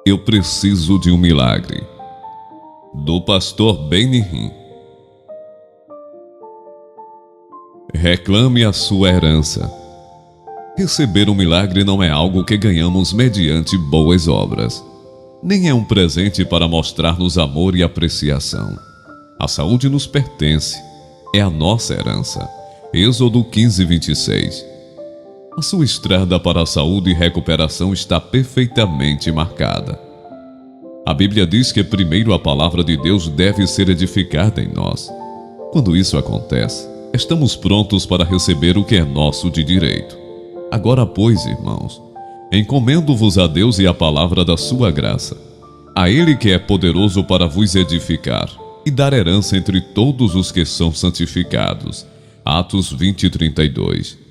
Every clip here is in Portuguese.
Eu preciso de um milagre. Do pastor Benny Hinn. Reclame a sua herança. Receber um milagre não é algo que ganhamos mediante boas obras. Nem é um presente para mostrar-nos amor e apreciação. A saúde nos pertence. É a nossa herança. Êxodo 15:26. A sua estrada para a saúde e recuperação está perfeitamente marcada. A Bíblia diz que primeiro a palavra de Deus deve ser edificada em nós. Quando isso acontece, estamos prontos para receber o que é nosso de direito. Agora, pois, irmãos, encomendo-vos a Deus e a palavra da sua graça, a Ele que é poderoso para vos edificar e dar herança entre todos os que são santificados. Atos 20:32.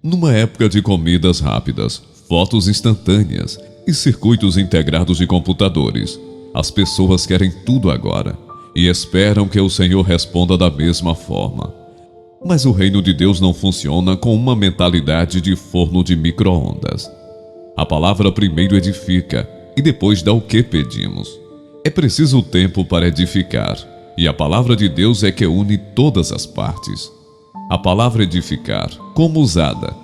Numa época de comidas rápidas, fotos instantâneas e circuitos integrados de computadores, as pessoas querem tudo agora e esperam que o Senhor responda da mesma forma. Mas o reino de Deus não funciona com uma mentalidade de forno de micro-ondas. A palavra primeiro edifica e depois dá o que pedimos. É preciso tempo para edificar, e a palavra de Deus é que une todas as partes. A palavra edificar, como usada.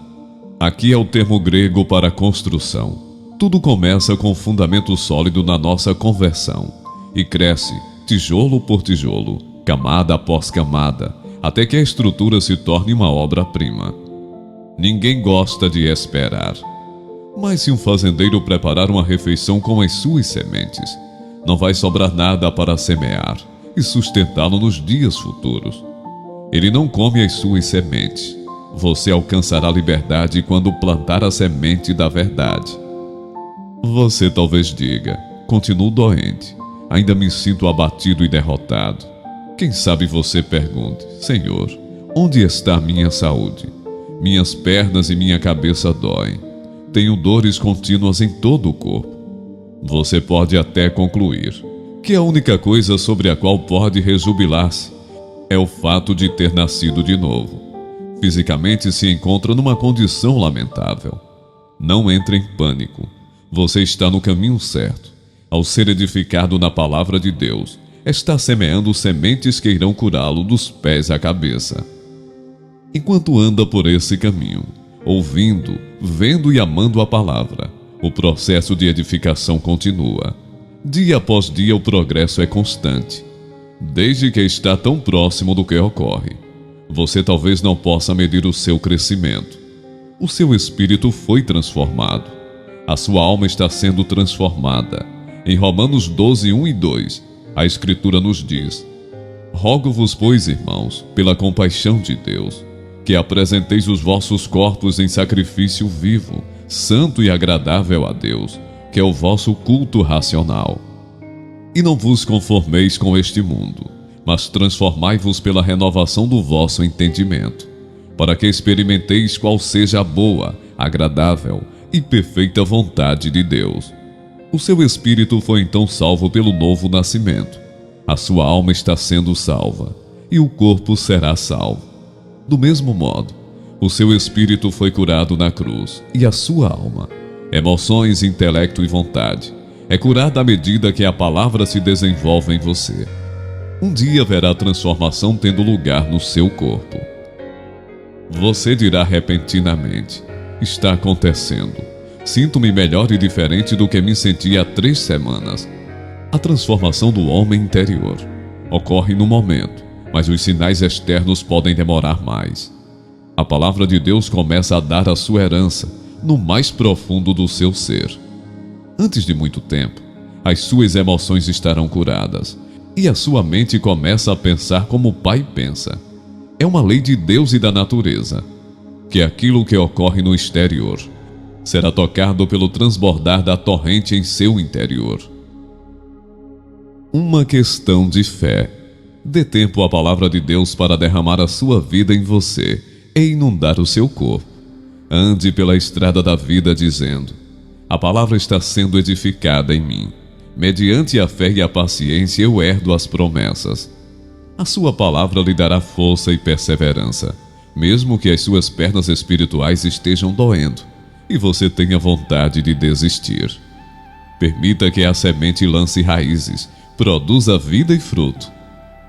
Aqui é o termo grego para construção. Tudo começa com um fundamento sólido na nossa conversão e cresce, tijolo por tijolo, camada após camada, até que a estrutura se torne uma obra-prima. Ninguém gosta de esperar. Mas se um fazendeiro preparar uma refeição com as suas sementes, não vai sobrar nada para semear e sustentá-lo nos dias futuros. Ele não come as suas sementes. Você alcançará liberdade quando plantar a semente da verdade. Você talvez diga: continuo doente, ainda me sinto abatido e derrotado. Quem sabe você pergunte: Senhor, onde está minha saúde? Minhas pernas e minha cabeça doem. Tenho dores contínuas em todo o corpo. Você pode até concluir que a única coisa sobre a qual pode rejubilar-se é o fato de ter nascido de novo. Fisicamente se encontra numa condição lamentável. Não entre em pânico. Você está no caminho certo. Ao ser edificado na palavra de Deus, está semeando sementes que irão curá-lo dos pés à cabeça. Enquanto anda por esse caminho, ouvindo, vendo e amando a palavra, o processo de edificação continua. Dia após dia o progresso é constante. Desde que está tão próximo do que ocorre, você talvez não possa medir o seu crescimento. O seu espírito foi transformado. A sua alma está sendo transformada. Em Romanos 12:1 e 2, a Escritura nos diz: Rogo-vos, pois, irmãos, pela compaixão de Deus, que apresenteis os vossos corpos em sacrifício vivo, santo e agradável a Deus, que é o vosso culto racional. E não vos conformeis com este mundo, mas transformai-vos pela renovação do vosso entendimento, para que experimenteis qual seja a boa, agradável e perfeita vontade de Deus. O seu espírito foi então salvo pelo novo nascimento. A sua alma está sendo salva, e o corpo será salvo. Do mesmo modo, o seu espírito foi curado na cruz, e a sua alma, emoções, intelecto e vontade, é curada à medida que a palavra se desenvolve em você. Um dia haverá transformação tendo lugar no seu corpo. Você dirá repentinamente: está acontecendo. Sinto-me melhor e diferente do que me sentia há 3 semanas. A transformação do homem interior ocorre no momento, mas os sinais externos podem demorar mais. A palavra de Deus começa a dar a sua herança no mais profundo do seu ser. Antes de muito tempo, as suas emoções estarão curadas e a sua mente começa a pensar como o Pai pensa. É uma lei de Deus e da natureza, que aquilo que ocorre no exterior será tocado pelo transbordar da torrente em seu interior. Uma questão de fé. Dê tempo à palavra de Deus para derramar a sua vida em você e inundar o seu corpo. Ande pela estrada da vida dizendo: a palavra está sendo edificada em mim. Mediante a fé e a paciência eu herdo as promessas. A sua palavra lhe dará força e perseverança, mesmo que as suas pernas espirituais estejam doendo e você tenha vontade de desistir. Permita que a semente lance raízes, produza vida e fruto.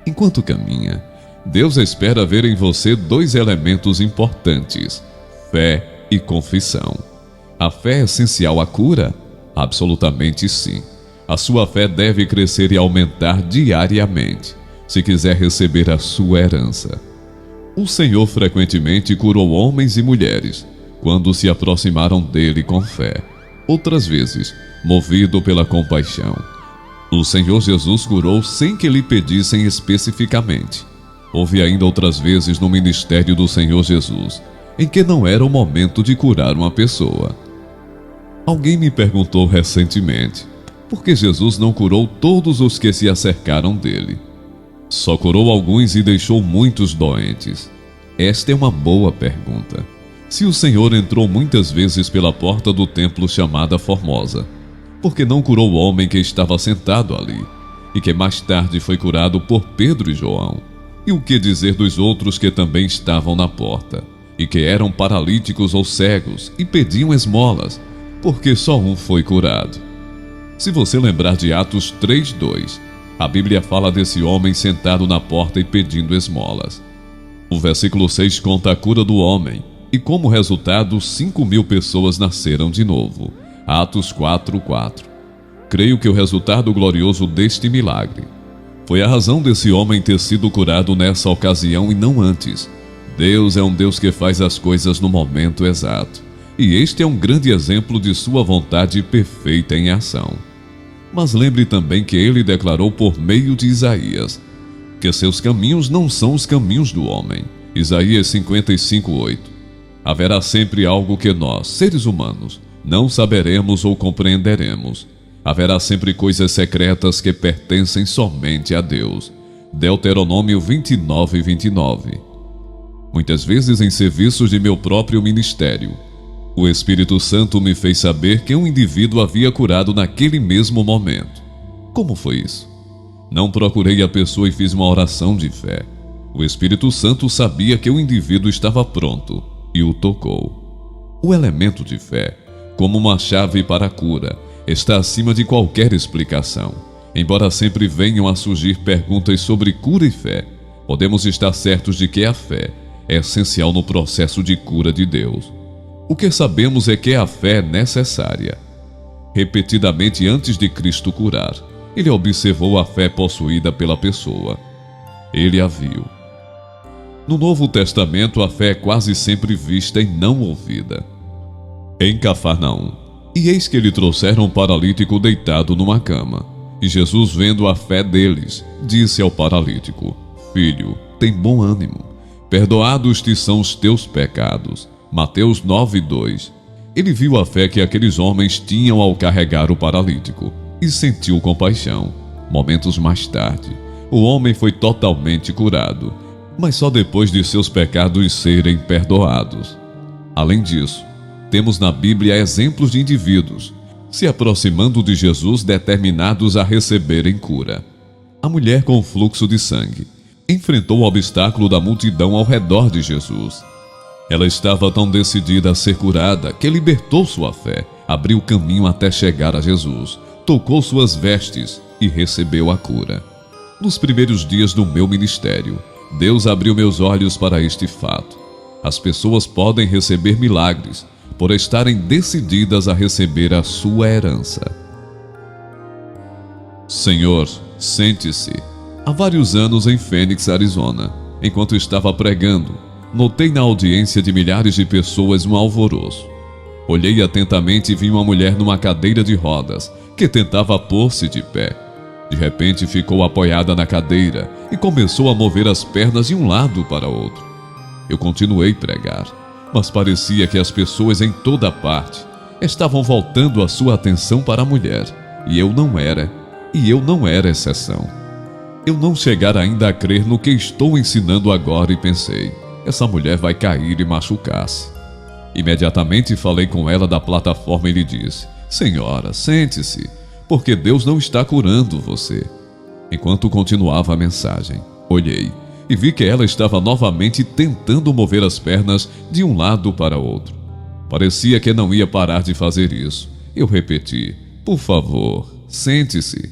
Enquanto caminha, Deus espera ver em você dois elementos importantes: fé e confissão. A fé é essencial à cura? Absolutamente sim. A sua fé deve crescer e aumentar diariamente, se quiser receber a sua herança. O Senhor frequentemente curou homens e mulheres, quando se aproximaram dele com fé. Outras vezes, movido pela compaixão. O Senhor Jesus curou sem que lhe pedissem especificamente. Houve ainda outras vezes no ministério do Senhor Jesus, em que não era o momento de curar uma pessoa. Alguém me perguntou recentemente, por que Jesus não curou todos os que se acercaram dele? Só curou alguns e deixou muitos doentes. Esta é uma boa pergunta. Se o Senhor entrou muitas vezes pela porta do templo chamada Formosa, por que não curou o homem que estava sentado ali, e que mais tarde foi curado por Pedro e João? E o que dizer dos outros que também estavam na porta, e que eram paralíticos ou cegos, e pediam esmolas, porque só um foi curado? Se você lembrar de Atos 3:2, a Bíblia fala desse homem sentado na porta e pedindo esmolas. O versículo 6 conta a cura do homem, e como resultado 5.000 pessoas nasceram de novo. Atos 4:4. Creio que o resultado glorioso deste milagre foi a razão desse homem ter sido curado nessa ocasião e não antes. Deus é um Deus que faz as coisas no momento exato, e este é um grande exemplo de sua vontade perfeita em ação. Mas lembre também que ele declarou por meio de Isaías que seus caminhos não são os caminhos do homem. Isaías 55:8. Haverá sempre algo que nós, seres humanos, não saberemos ou compreenderemos. Haverá sempre coisas secretas que pertencem somente a Deus. Deuteronômio 29:29. Muitas vezes em serviços de meu próprio ministério, o Espírito Santo me fez saber que um indivíduo havia curado naquele mesmo momento. Como foi isso? Não procurei a pessoa e fiz uma oração de fé. O Espírito Santo sabia que o indivíduo estava pronto e o tocou. O elemento de fé, como uma chave para a cura, está acima de qualquer explicação. Embora sempre venham a surgir perguntas sobre cura e fé, podemos estar certos de que a fé é essencial no processo de cura de Deus. O que sabemos é que a fé é necessária. Repetidamente antes de Cristo curar, ele observou a fé possuída pela pessoa. Ele a viu. No Novo Testamento, a fé é quase sempre vista e não ouvida. Em Cafarnaum, e eis que lhe trouxeram um paralítico deitado numa cama. E Jesus, vendo a fé deles, disse ao paralítico: Filho, tem bom ânimo, perdoados te são os teus pecados. Mateus 9:2. Ele viu a fé que aqueles homens tinham ao carregar o paralítico e sentiu compaixão. Momentos mais tarde, o homem foi totalmente curado, mas só depois de seus pecados serem perdoados. Além disso, temos na Bíblia exemplos de indivíduos se aproximando de Jesus determinados a receberem cura. A mulher com fluxo de sangue enfrentou o obstáculo da multidão ao redor de Jesus. Ela estava tão decidida a ser curada que libertou sua fé, abriu caminho até chegar a Jesus, tocou suas vestes e recebeu a cura. Nos primeiros dias do meu ministério, Deus abriu meus olhos para este fato. As pessoas podem receber milagres por estarem decididas a receber a sua herança. Senhor, sente-se. Há vários anos em Phoenix, Arizona, enquanto estava pregando, notei na audiência de milhares de pessoas um alvoroço. Olhei atentamente e vi uma mulher numa cadeira de rodas que tentava pôr-se de pé. De repente ficou apoiada na cadeira e começou a mover as pernas de um lado para outro. Eu continuei a pregar, mas parecia que as pessoas em toda parte estavam voltando a sua atenção para a mulher, e eu não era exceção. Eu não chegara ainda a crer no que estou ensinando agora e pensei: essa mulher vai cair e machucar-se. Imediatamente falei com ela da plataforma e lhe disse: Senhora, sente-se, porque Deus não está curando você. Enquanto continuava a mensagem, olhei e vi que ela estava novamente tentando mover as pernas de um lado para outro. Parecia que não ia parar de fazer isso. Eu repeti: Por favor, sente-se.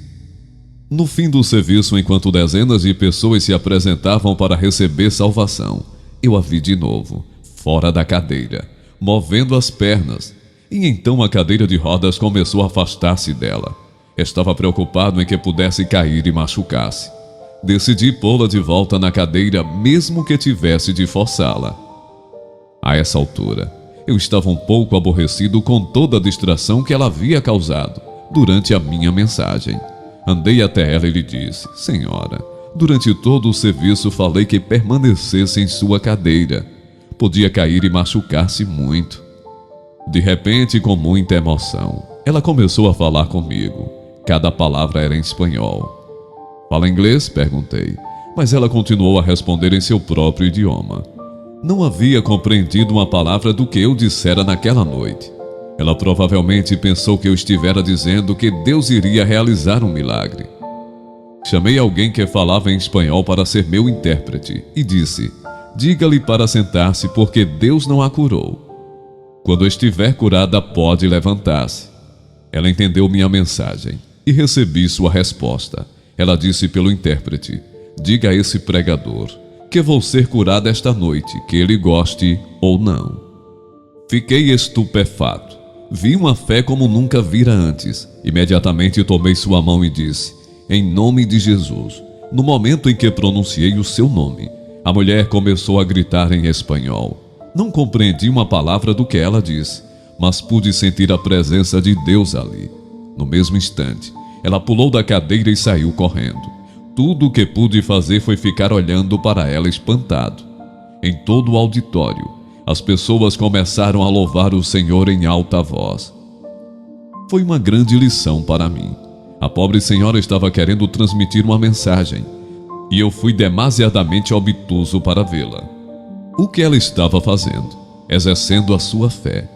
No fim do serviço, enquanto dezenas de pessoas se apresentavam para receber salvação, eu a vi de novo, fora da cadeira, movendo as pernas. E então a cadeira de rodas começou a afastar-se dela. Estava preocupado em que pudesse cair e machucar-se. Decidi pô-la de volta na cadeira, mesmo que tivesse de forçá-la. A essa altura, eu estava um pouco aborrecido com toda a distração que ela havia causado durante a minha mensagem. Andei até ela e lhe disse: Senhora, durante todo o serviço falei que permanecesse em sua cadeira. Podia cair e machucar-se muito. De repente, com muita emoção, ela começou a falar comigo. Cada palavra era em espanhol. Fala inglês? Perguntei, mas ela continuou a responder em seu próprio idioma. Não havia compreendido uma palavra do que eu dissera naquela noite. Ela provavelmente pensou que eu estivera dizendo que Deus iria realizar um milagre. Chamei alguém que falava em espanhol para ser meu intérprete e disse: diga-lhe para sentar-se porque Deus não a curou. Quando estiver curada, pode levantar-se. Ela entendeu minha mensagem e recebi sua resposta. Ela disse pelo intérprete: diga a esse pregador que vou ser curada esta noite, que ele goste ou não. Fiquei estupefato. Vi uma fé como nunca vira antes. Imediatamente tomei sua mão e disse: em nome de Jesus. No momento em que pronunciei o seu nome, a mulher começou a gritar em espanhol. Não compreendi uma palavra do que ela disse, mas pude sentir a presença de Deus ali. No mesmo instante, ela pulou da cadeira e saiu correndo. Tudo o que pude fazer foi ficar olhando para ela espantado. Em todo o auditório, as pessoas começaram a louvar o Senhor em alta voz. Foi uma grande lição para mim. A pobre senhora estava querendo transmitir uma mensagem, e eu fui demasiadamente obtuso para vê-la. O que ela estava fazendo? Exercendo a sua fé.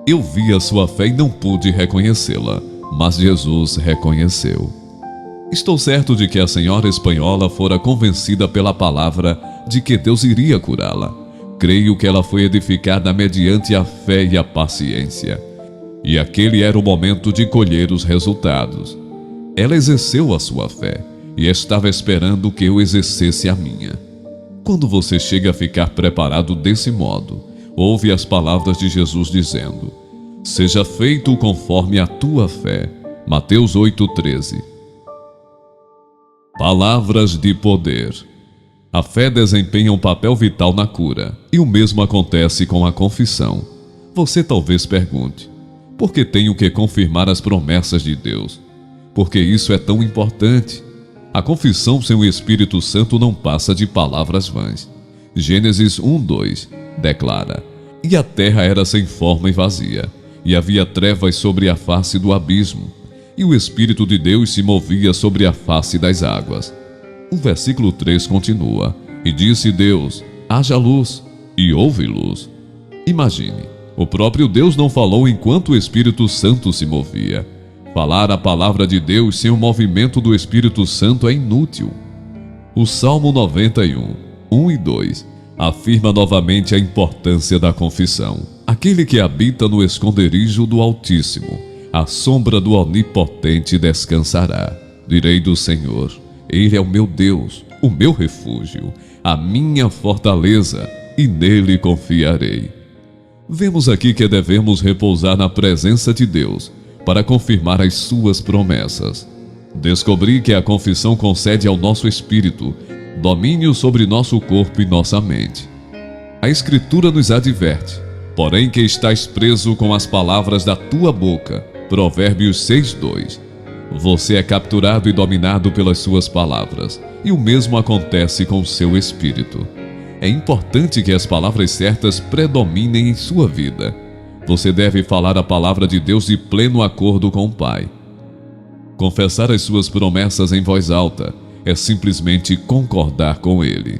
Eu vi a sua fé e não pude reconhecê-la, mas Jesus reconheceu. Estou certo de que a senhora espanhola fora convencida pela palavra de que Deus iria curá-la. Creio que ela foi edificada mediante a fé e a paciência. E aquele era o momento de colher os resultados. Ela exerceu a sua fé e estava esperando que eu exercesse a minha. Quando você chega a ficar preparado desse modo, ouve as palavras de Jesus dizendo: seja feito conforme a tua fé. Mateus 8,13. Palavras de poder. A fé desempenha um papel vital na cura, e o mesmo acontece com a confissão. Você talvez pergunte: por que tenho que confirmar as promessas de Deus? Porque isso é tão importante. A confissão sem o Espírito Santo não passa de palavras vãs. Gênesis 1:2 declara: e a terra era sem forma e vazia, e havia trevas sobre a face do abismo, e o Espírito de Deus se movia sobre a face das águas. O versículo 3 continua: e disse Deus: haja luz, e houve luz. Imagine, o próprio Deus não falou enquanto o Espírito Santo se movia. Falar a palavra de Deus sem o movimento do Espírito Santo é inútil. O Salmo 91, 1 e 2 afirma novamente a importância da confissão. Aquele que habita no esconderijo do Altíssimo, à sombra do Onipotente descansará. Direi do Senhor: Ele é o meu Deus, o meu refúgio, a minha fortaleza, e nele confiarei. Vemos aqui que devemos repousar na presença de Deus para confirmar as suas promessas. Descobri que a confissão concede ao nosso espírito domínio sobre nosso corpo e nossa mente. A Escritura nos adverte: porém que estás preso com as palavras da tua boca. Provérbios 6:2. Você é capturado e dominado pelas suas palavras, e o mesmo acontece com seu espírito. É importante que as palavras certas predominem em sua vida. Você deve falar a palavra de Deus de pleno acordo com o Pai. Confessar as suas promessas em voz alta é simplesmente concordar com Ele.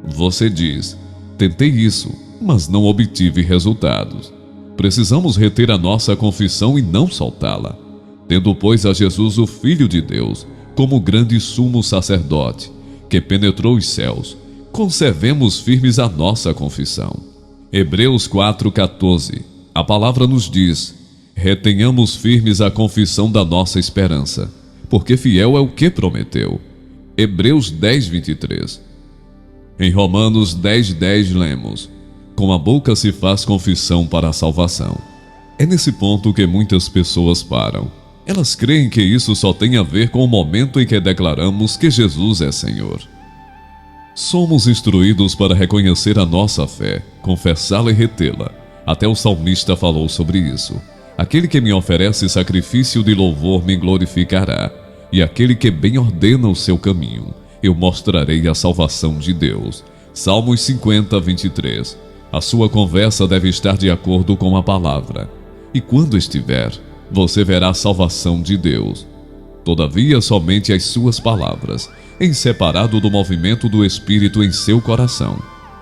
Você diz: tentei isso, mas não obtive resultados. Precisamos reter a nossa confissão e não soltá-la. Tendo, pois, a Jesus, o Filho de Deus, como grande sumo sacerdote, que penetrou os céus, conservemos firmes a nossa confissão. Hebreus 4:14. A palavra nos diz: retenhamos firmes a confissão da nossa esperança, porque fiel é o que prometeu. Hebreus 10:23. Em Romanos 10:10 lemos: com a boca se faz confissão para a salvação. É nesse ponto que muitas pessoas param. Elas creem que isso só tem a ver com o momento em que declaramos que Jesus é Senhor. Somos instruídos para reconhecer a nossa fé, confessá-la e retê-la. Até o salmista falou sobre isso. Aquele que me oferece sacrifício de louvor me glorificará, e aquele que bem ordena o seu caminho, eu mostrarei a salvação de Deus. Salmos 50:23. A sua conversa deve estar de acordo com a palavra. E quando estiver, você verá a salvação de Deus. Todavia, somente as suas palavras, em separado do movimento do Espírito em seu coração,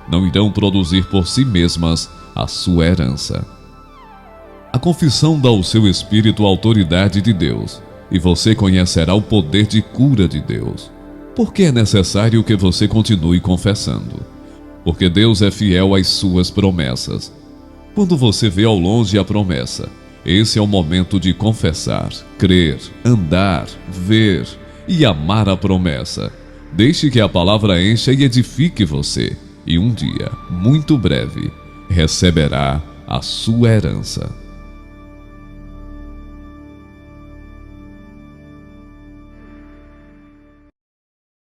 não irão produzir por si mesmas a sua herança. A confissão dá ao seu espírito a autoridade de Deus, e você conhecerá o poder de cura de Deus. Por que é necessário que você continue confessando? Porque Deus é fiel às suas promessas. Quando você vê ao longe a promessa, esse é o momento de confessar, crer, andar, ver e amar a promessa. Deixe que a palavra encha e edifique você, e um dia, muito breve, receberá a sua herança.